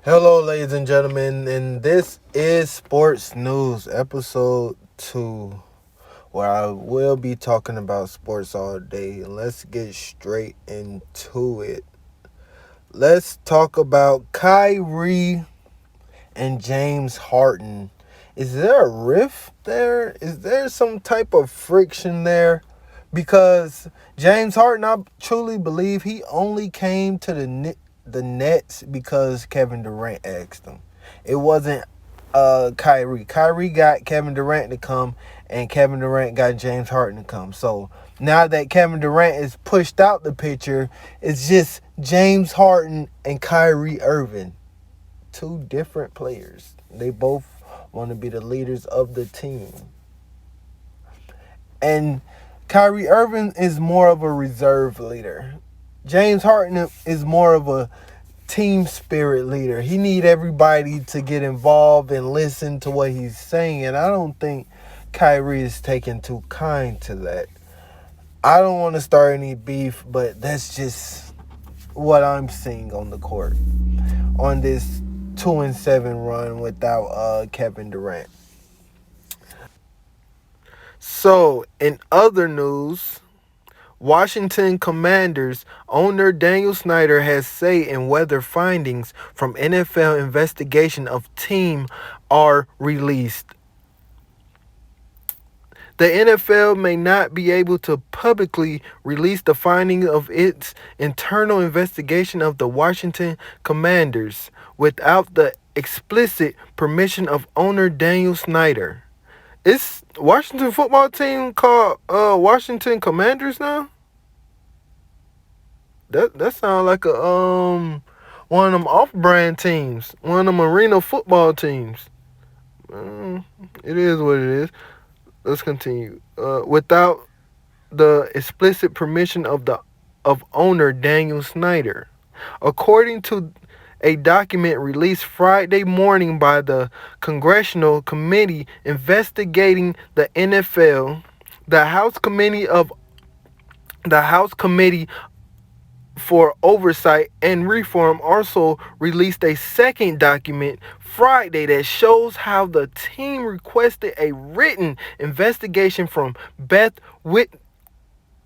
Hello, ladies and gentlemen, and this is Sports News, episode 2, where I will be talking about sports all day. And let's get straight into it. Let's talk about Kyrie and James Harden. Is there a rift there? Is there some type of friction there? Because James Harden, I truly believe he only came to the Nets because Kevin Durant asked him. It wasn't Kyrie. Kyrie got Kevin Durant to come, and Kevin Durant got James Harden to come. So now that Kevin Durant is pushed out the picture, it's just James Harden and Kyrie Irving. Two different players. They both want to be the leaders of the team. And Kyrie Irving is more of a reserve leader. James Harden is more of a team spirit leader. He need everybody to get involved and listen to what he's saying. And I don't think Kyrie is taking too kind to that. I don't want to start any beef, but that's just what I'm seeing on the court on this 2-7 run without Kevin Durant. So, in other news, Washington Commanders owner Daniel Snyder has say in whether findings from NFL investigation of team are released. The NFL may not be able to publicly release the findings of its internal investigation of the Washington Commanders without the explicit permission of owner Daniel Snyder. It's Washington football team called Washington Commanders now? That sounds like a one of them off-brand teams, one of them arena football teams. It is what it is. Let's continue. Without the explicit permission of owner Daniel Snyder, according to a document released Friday morning by the Congressional Committee investigating the NFL, the House Committee for Oversight and Reform also released a second document Friday that shows how the team requested a written investigation from Beth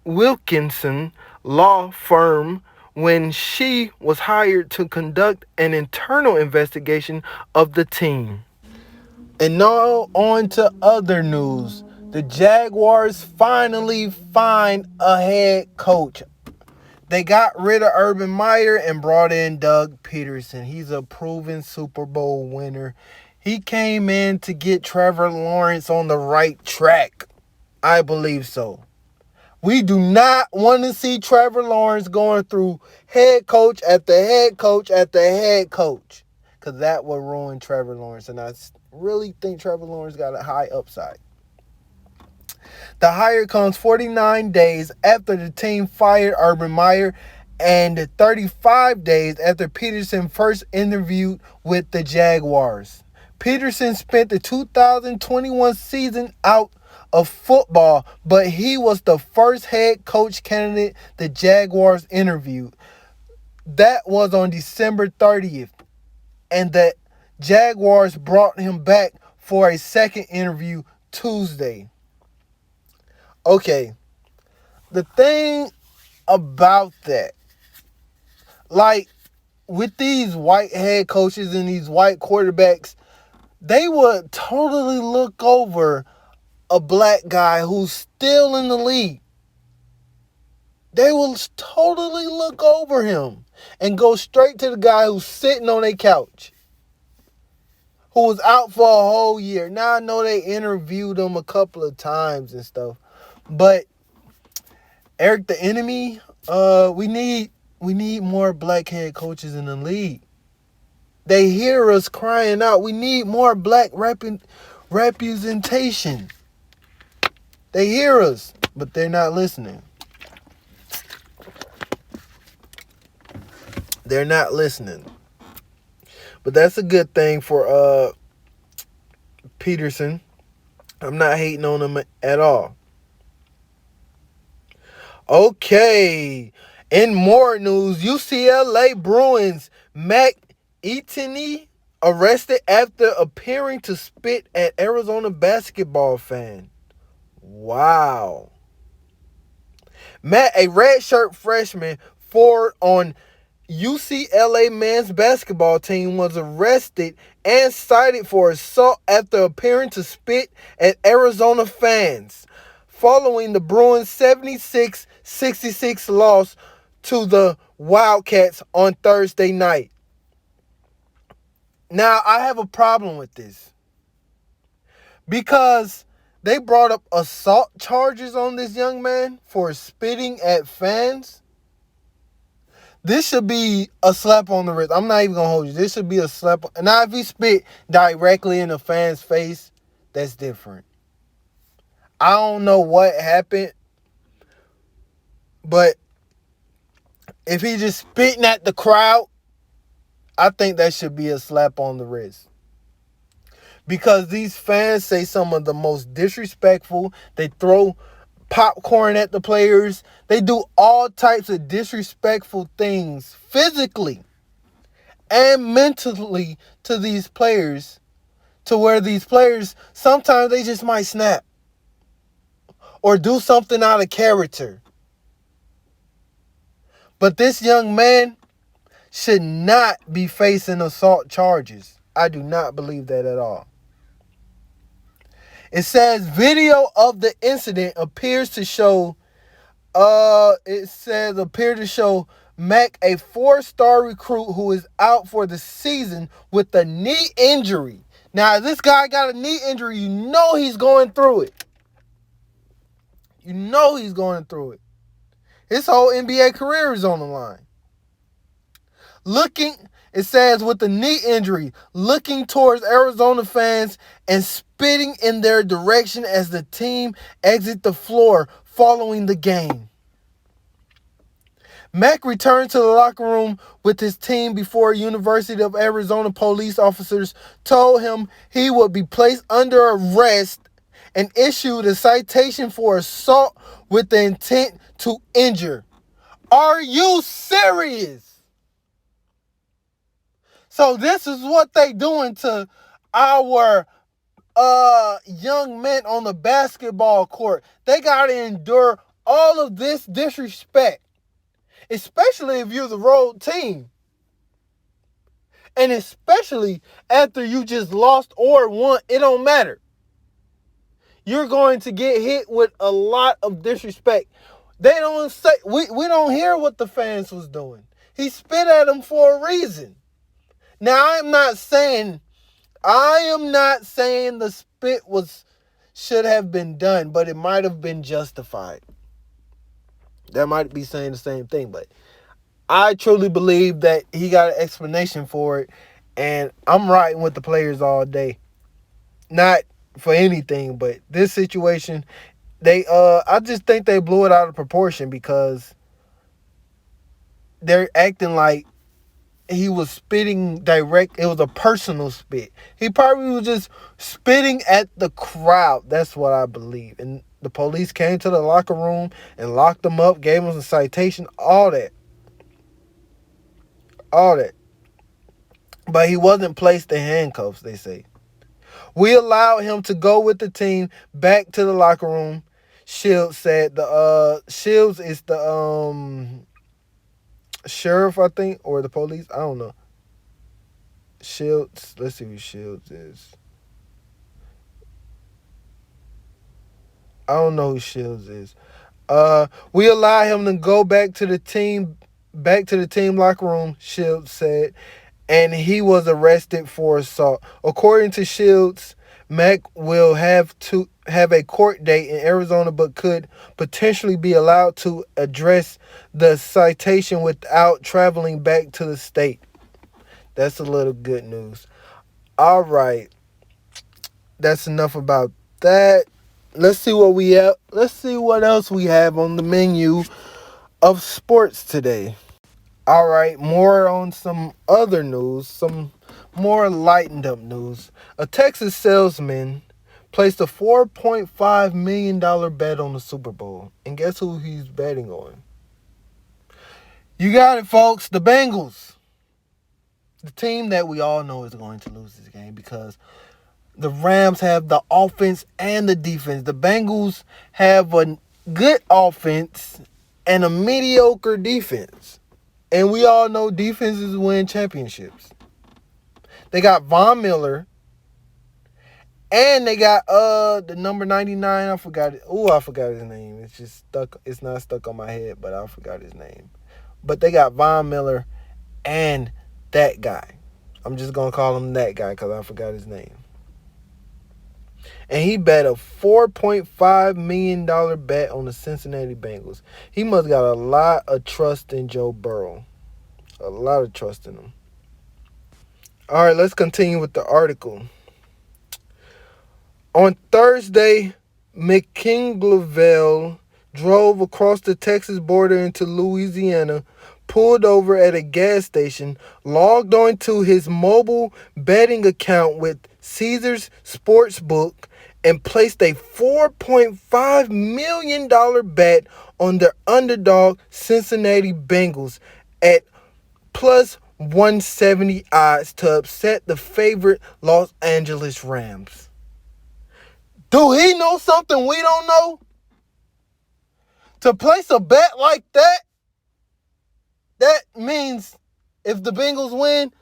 Wilkinson law firm when she was hired to conduct an internal investigation of the team. And now on to other news. The Jaguars finally find a head coach. They got rid of Urban Meyer and brought in Doug Peterson. He's a proven Super Bowl winner. He came in to get Trevor Lawrence on the right track. I believe so. We do not want to see Trevor Lawrence going through head coach after head coach after head coach, because that will ruin Trevor Lawrence. And I really think Trevor Lawrence got a high upside. The hire comes 49 days after the team fired Urban Meyer and 35 days after Peterson first interviewed with the Jaguars. Peterson spent the 2021 season out of football, but he was the first head coach candidate the Jaguars interviewed. That was on December 30th, and the Jaguars brought him back for a second interview Tuesday. Okay, the thing about that, like with these white head coaches and these white quarterbacks, they would totally look over a black guy who's still in the league. They will totally look over him and go straight to the guy who's sitting on a couch, who was out for a whole year. Now I know they interviewed him a couple of times and stuff, but Eric the Enemy, we need more black head coaches in the league. They hear us crying out. We need more black representation. They hear us, but they're not listening. They're not listening. But that's a good thing for Peterson. I'm not hating on him at all. Okay. In more news, UCLA Bruins Mac EP2 arrested after appearing to spit at Arizona basketball fan. Wow. Matt, a redshirt freshman forward on UCLA men's basketball team, was arrested and cited for assault after appearing to spit at Arizona fans following the Bruins' 76-66 loss to the Wildcats on Thursday night. Now, I have a problem with this because they brought up assault charges on this young man for spitting at fans. This should be a slap on the wrist. I'm not even going to hold you. This should be a slap. Now, if he spit directly in a fan's face, that's different. I don't know what happened, but if he just spitting at the crowd, I think that should be a slap on the wrist. Because these fans say some of the most disrespectful. They throw popcorn at the players. They do all types of disrespectful things physically and mentally to these players, to where these players, sometimes they just might snap or do something out of character. But this young man should not be facing assault charges. I do not believe that at all. It says video of the incident appears to show Mac, a 4-star recruit who is out for the season with a knee injury. Now, if this guy got a knee injury, you know he's going through it. You know he's going through it. His whole NBA career is on the line. It says with the knee injury, looking towards Arizona fans and spitting in their direction as the team exit the floor following the game. Mack returned to the locker room with his team before University of Arizona police officers told him he would be placed under arrest and issued a citation for assault with the intent to injure. Are you serious? So this is what they doing to our young men on the basketball court. They got to endure all of this disrespect, especially if you're the road team. And especially after you just lost or won, it don't matter. You're going to get hit with a lot of disrespect. They don't say, we don't hear what the fans was doing. He spit at them for a reason. Now, I am not saying the spit should have been done, but it might have been justified. That might be saying the same thing, but I truly believe that he got an explanation for it, and I'm riding with the players all day. Not for anything, but this situation, I just think they blew it out of proportion because they're acting like he was spitting direct. It was a personal spit. He probably was just spitting at the crowd. That's what I believe. And the police came to the locker room and locked him up, gave him a citation, all that. All that. But he wasn't placed in handcuffs, they say. We allowed him to go with the team back to the locker room, Shields said. Shields is the sheriff, I think, or the police. I don't know. Shields. Let's see who Shields is. I don't know who Shields is. We allow him to go back to the team locker room, Shields said, and he was arrested for assault. According to Shields, Mack will have to have a court date in Arizona, but could potentially be allowed to address the citation without traveling back to the state. That's a little good news. All right. That's enough about that. Let's see what we have. Let's see what else we have on the menu of sports today. All right, more on some other news, some more lightened up news. A Texas salesman placed a $4.5 million bet on the Super Bowl. And guess who he's betting on? You got it, folks. The Bengals. The team that we all know is going to lose this game because the Rams have the offense and the defense. The Bengals have a good offense and a mediocre defense. And we all know defenses win championships. They got Von Miller. And they got the number 99. I forgot it. Oh, I forgot his name. It's just stuck. It's not stuck on my head, but I forgot his name. But they got Von Miller and that guy. I'm just going to call him that guy because I forgot his name. And he bet a $4.5 million bet on the Cincinnati Bengals. He must got a lot of trust in Joe Burrow. A lot of trust in him. All right, let's continue with the article. On Thursday, McKingleyville drove across the Texas border into Louisiana, pulled over at a gas station, logged onto his mobile betting account with Caesars Sportsbook, and placed a $4.5 million bet on the underdog Cincinnati Bengals at plus 170 odds to upset the favorite Los Angeles Rams. Do he know something we don't know? To place a bet like that, that means if the Bengals win,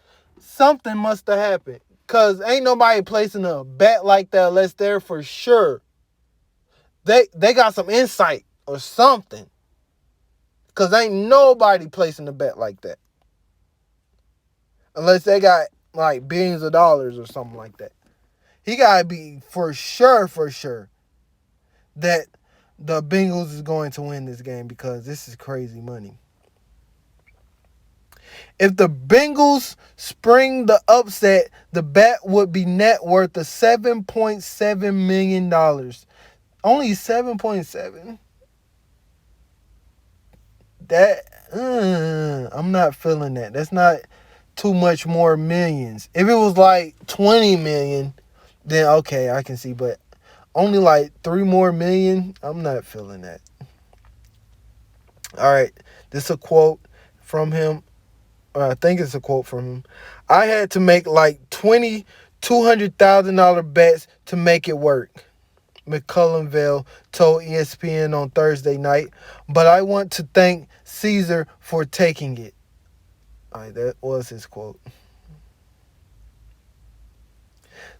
something must have happened. Because ain't nobody placing a bet like that unless they're for sure. They got some insight or something. Because ain't nobody placing a bet like that. Unless they got like billions of dollars or something like that. He got to be for sure that the Bengals is going to win this game because this is crazy money. If the Bengals spring the upset, the bet would be net worth of $7.7 million. Only 7.7? That, I'm not feeling that. That's not too much more millions. If it was like 20 million, then okay, I can see. But only like 3 more million, I'm not feeling that. All right, this is a quote from him. I think it's a quote from him. I had to make like $200,000 bets to make it work, McCullenville told ESPN on Thursday night. But I want to thank Caesar for taking it. All right, that was his quote.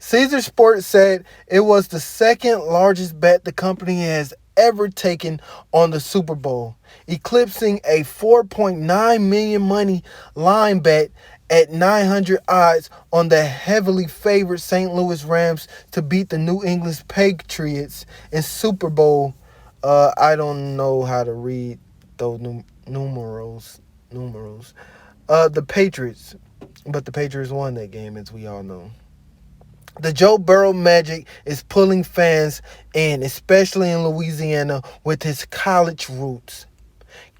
Caesar Sports said it was the second largest bet the company has ever taken on the Super Bowl, eclipsing a $4.9 million money line bet at 900 odds on the heavily favored St. Louis Rams to beat the New England Patriots in Super Bowl. I don't know how to read those numerals. The Patriots, but the Patriots won that game, as we all know. The Joe Burrow magic is pulling fans in, especially in Louisiana, with his college roots.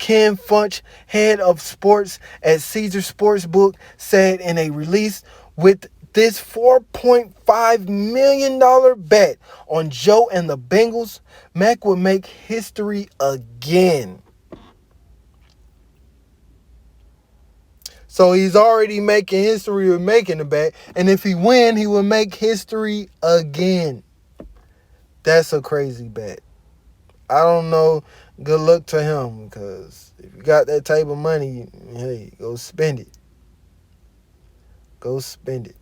Ken Funch, head of sports at Caesar Sportsbook, said in a release, with this $4.5 million bet on Joe and the Bengals, Mac would make history again. So he's already making history with making the bet. And if he win, he will make history again. That's a crazy bet. I don't know. Good luck to him, because if you got that type of money, hey, go spend it. Go spend it.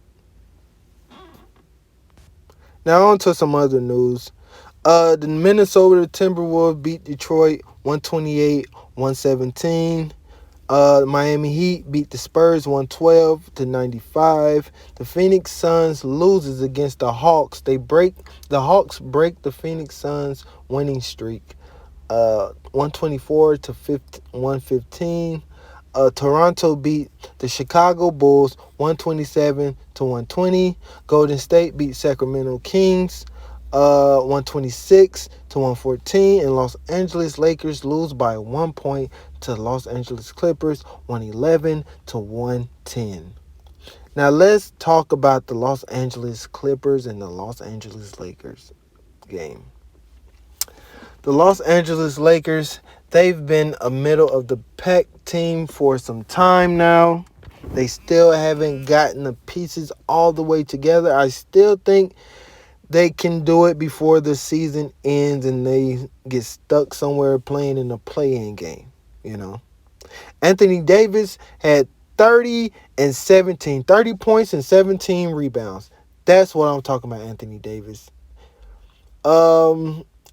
Now on to some other news. The Minnesota Timberwolves beat Detroit 128-117. Miami Heat beat the Spurs 112-95. The Phoenix Suns loses against the Hawks. The Hawks break the Phoenix Suns winning streak. 124-115. Toronto beat the Chicago Bulls 127-120. Golden State beat Sacramento Kings 126-114, and Los Angeles Lakers lose by 1 point to Los Angeles Clippers 111-110. Now let's talk about the Los Angeles Clippers and the Los Angeles Lakers game. The Los Angeles Lakers, they've been a middle of the pack team for some time now. They still haven't gotten the pieces all the way together. I still think they can do it before the season ends and they get stuck somewhere playing in a play-in game, you know. Anthony Davis had 30 and 17, 30 points and 17 rebounds. That's what I'm talking about, Anthony Davis.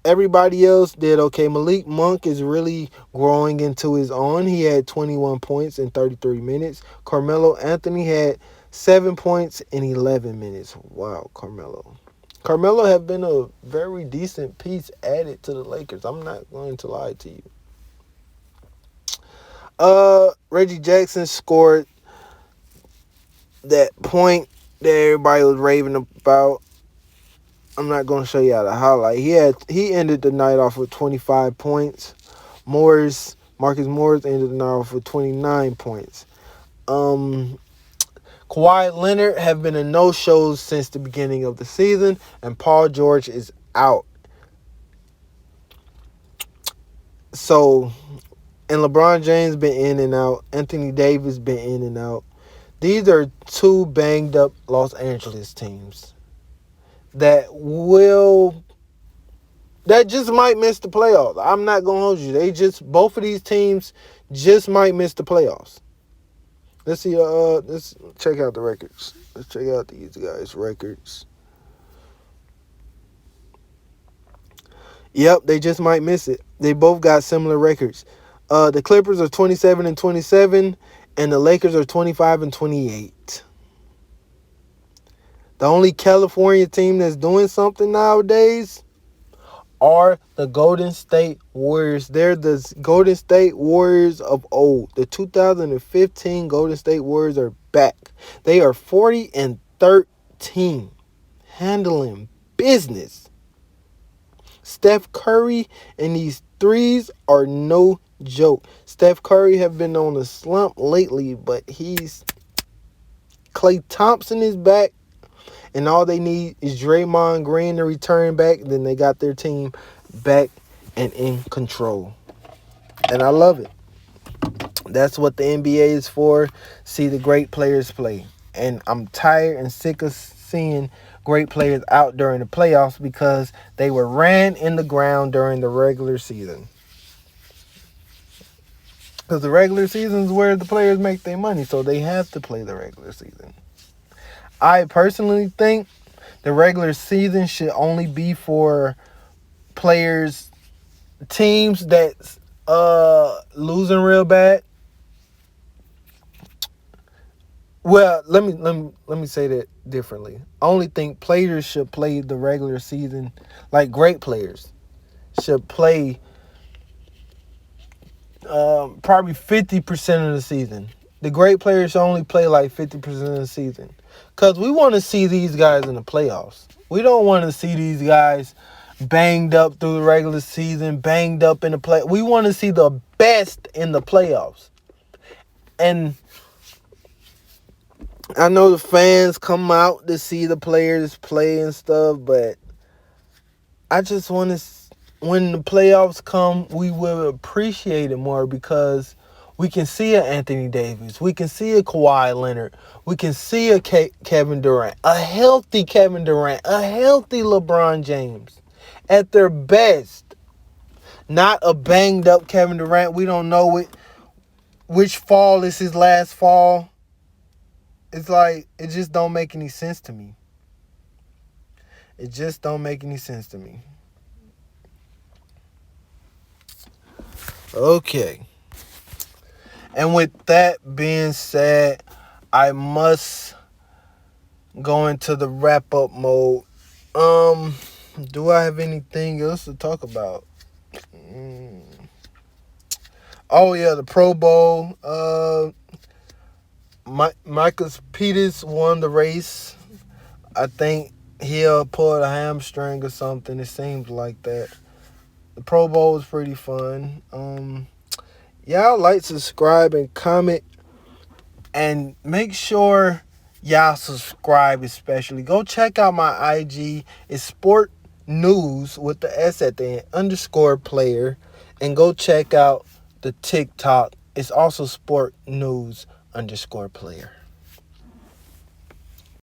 Everybody else did okay. Malik Monk is really growing into his own. He had 21 points in 33 minutes. Carmelo Anthony had 7 points in 11 minutes. Wow, Carmelo. Carmelo have been a very decent piece added to the Lakers. I'm not going to lie to you. Reggie Jackson scored that point that everybody was raving about. I'm not going to show y'all the highlight. He ended the night off with 25 points. Marcus Morris ended the night off with 29 points. Kawhi Leonard have been in no-shows since the beginning of the season, and Paul George is out. So, and LeBron James been in and out. Anthony Davis been in and out. These are two banged-up Los Angeles teams that just might miss the playoffs. I'm not gonna hold you. Both of these teams just might miss the playoffs. Let's see. Let's check out the records. Let's check out these guys' records. Yep, they just might miss it. They both got similar records. The Clippers are 27 and 27, and the Lakers are 25 and 28. The only California team that's doing something nowadays are the Golden State Warriors. They're the Golden State Warriors of old. The 2015 Golden State Warriors are back. They are 40 and 13, handling business. Steph Curry and these threes are no joke. Steph Curry have been on a slump lately, but Klay Thompson is back. And all they need is Draymond Green to return back. Then they got their team back and in control. And I love it. That's what the NBA is for. See the great players play. And I'm tired and sick of seeing great players out during the playoffs because they were ran in the ground during the regular season. Because the regular season is where the players make their money. So they have to play the regular season. I personally think the regular season should only be for teams that's losing real bad. Well, let me say that differently. I only think players should play the regular season, like great players should play probably 50% of the season. The great players should only play like 50% of the season. Because we want to see these guys in the playoffs. We don't want to see these guys banged up through the regular season, banged up in the play. We want to see the best in the playoffs. And I know the fans come out to see the players play and stuff, but I just want to, when the playoffs come, we will appreciate it more because we can see an Anthony Davis. We can see a Kawhi Leonard. We can see a Kevin Durant. A healthy Kevin Durant. A healthy LeBron James. At their best. Not a banged up Kevin Durant. We don't know which fall is his last fall. It's like, it just don't make any sense to me. It just don't make any sense to me. Okay. And with that being said, I must go into the wrap-up mode. Do I have anything else to talk about? Oh, yeah, the Pro Bowl. Marcus Peters won the race. I think he'll pull a hamstring or something. It seems like that. The Pro Bowl was pretty fun. Y'all like, subscribe, and comment. And make sure y'all subscribe especially. Go check out my IG. It's Sport News with the S at the end, _player. And go check out the TikTok. It's also Sport News _player.